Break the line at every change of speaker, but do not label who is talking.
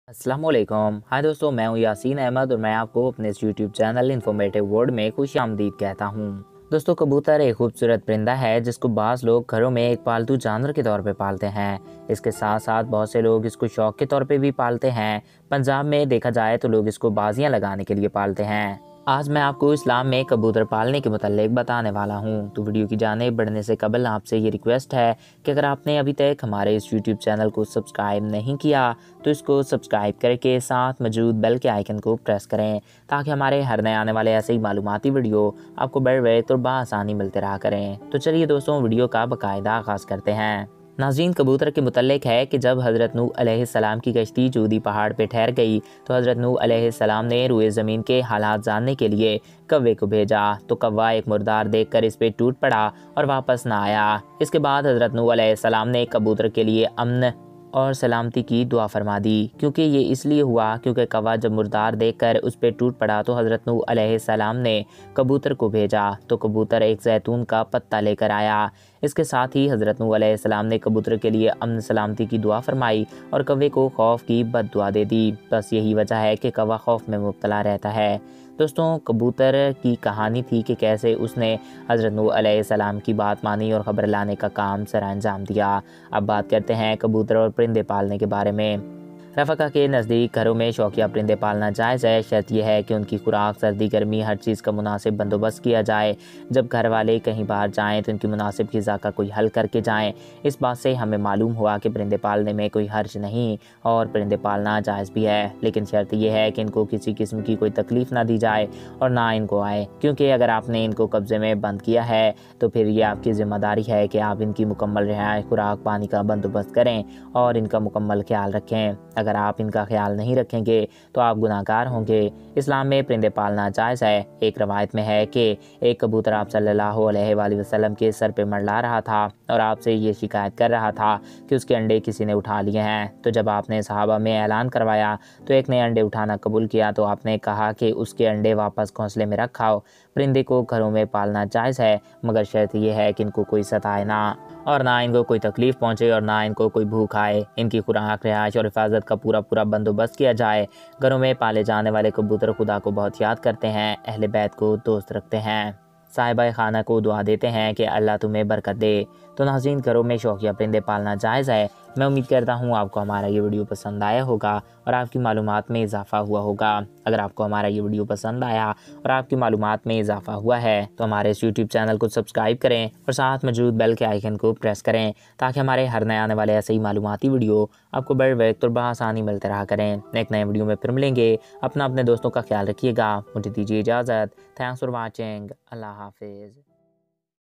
अस्सलामुअलैकुम। हाय दोस्तों, मैं हूं यासीन अहमद और मैं आपको अपने इस यूट्यूब चैनल इन्फॉर्मेटिव वर्ल्ड में खुशामदीद कहता हूं। दोस्तों, कबूतर एक खूबसूरत परिंदा है जिसको बाज़ लोग घरों में एक पालतू जानवर के तौर पे पालते हैं। इसके साथ साथ बहुत से लोग इसको शौक के तौर पे भी पालते हैं। पंजाब में देखा जाए तो लोग इसको बाजियां लगाने के लिए पालते हैं। आज मैं आपको इस्लाम में कबूतर पालने के मुतालिक बताने वाला हूँ। तो वीडियो की जाने बढ़ने से कबल आपसे ये रिक्वेस्ट है कि अगर आपने अभी तक हमारे इस यूट्यूब चैनल को सब्सक्राइब नहीं किया तो इसको सब्सक्राइब करके साथ मौजूद बेल के आइकन को प्रेस करें ताकि हमारे हर नए आने वाले ऐसे ही मालूमाती वीडियो आपको बर वक्त और बआसानी मिलते रहा करें। तो चलिए दोस्तों, वीडियो का बाकायदा आगाज़ करते हैं। नाज़रीन, कबूतर के मुतल्लिक है कि जब हज़रत नूह अलैहिस्सलाम की कश्ती जूदी पहाड़ पे ठहर गई तो हज़रत नूह अलैहिस्सलाम ने रूए ज़मीन के हालात जानने के लिए कौवे को भेजा तो कौवा एक मुर्दार देखकर इस पे टूट पड़ा और वापस ना आया। इसके बाद हज़रत नूह अलैहिस्सलाम ने कबूतर के लिए अमन और सलामती की दुआ फरमा दी, क्योंकि ये इसलिए हुआ क्योंकि कौवा जब मुर्दार देखकर उस पर टूट पड़ा तो हज़रत नूह अलैहिस्सलाम ने कबूतर को भेजा तो कबूतर एक जैतून का पत्ता लेकर आया। इसके साथ ही हज़रत नूह अलैहिस्सलाम ने कबूतर के लिए अमन सलामती की दुआ फरमाई और कौवे को खौफ की बद्दुआ दे दी। बस यही वजह है कि कौवा खौफ में मुब्तला रहता है। दोस्तों, कबूतर की कहानी थी कि कैसे उसने हज़रत नूह अलैहिस्सलाम की बात मानी और ख़बर लाने का काम अंजाम दिया। अब बात करते हैं कबूतर और परिंदे पालने के बारे में। रफ़क़ा के नज़दीक घरों में शौकिया परिंदे पालना जायज़ है। शर्त यह है कि उनकी खुराक, सर्दी गर्मी, हर चीज़ का मुनासिब बंदोबस्त किया जाए। जब घर वाले कहीं बाहर जाएं तो उनकी मुनासिब ग़िज़ा का कोई हल करके जाएं। इस बात से हमें मालूम हुआ कि परिंदे पालने में कोई हर्ज नहीं और परिंदे पालना जायज़ भी है, लेकिन शर्त यह है कि इनको किसी किस्म की कोई तकलीफ़ ना दी जाए और ना इनको आए, क्योंकि अगर आपने इनको कब्ज़े में बंद किया है तो फिर ये आपकी ज़िम्मेदारी है कि आप इनकी मुकम्मल रिहाइश, खुराक, पानी का बंदोबस्त करें और इनका मुकम्मल ख्याल रखें। अगर आप इनका ख्याल नहीं रखेंगे तो आप गुनाहगार होंगे। इस्लाम में परिंदे पालना जायज़ है। एक रवायत में है कि एक कबूतर आप सल्लल्लाहु अलैहि वसल्लम के सर पे मंडला रहा था और आपसे ये शिकायत कर रहा था कि उसके अंडे किसी ने उठा लिए हैं। तो जब आपने सहाबा में ऐलान करवाया तो एक ने अंडे उठाना कबूल किया तो आपने कहा कि उसके अंडे वापस घोंसले में रखाओ। परिंदे को घरों में पालना जायज़ है, मगर शर्त यह है कि इनको कोई सताए ना और ना इनको कोई तकलीफ़ पहुँचे और ना इनको कोई भूख आए। इनकी खुराक, रिहाइश और हिफाजत का पूरा बंदोबस्त किया जाए। घरों में पाले जाने वाले कबूतर खुदा को बहुत याद करते हैं, अहले बैत को दोस्त रखते हैं, साहिबा खाना को दुआ देते हैं कि अल्लाह तुम्हें बरकत दे। तो नाज़रीन, घरों में शौकिया परिंदे पालना जायज़ है। मैं उम्मीद करता हूँ आपको हमारा ये वीडियो पसंद आया होगा और आपकी मालूमात में इजाफ़ा हुआ होगा। अगर आपको हमारा ये वीडियो पसंद आया और आपकी मालूमात में इजाफ़ा हुआ है तो हमारे इस यूट्यूब चैनल को सब्सक्राइब करें और साथ मौजूद बेल के आइकन को प्रेस करें ताकि हमारे हर नए आने वाले ऐसे ही मालूमाती वीडियो आपको बर वक्त और बआसानी मिलते रहा करें। एक नए वीडियो में फिर मिलेंगे। अपने दोस्तों का ख्याल रखिएगा। मुझे दीजिए इजाज़त। Thanks for watching. अल्लाह हाफिज़।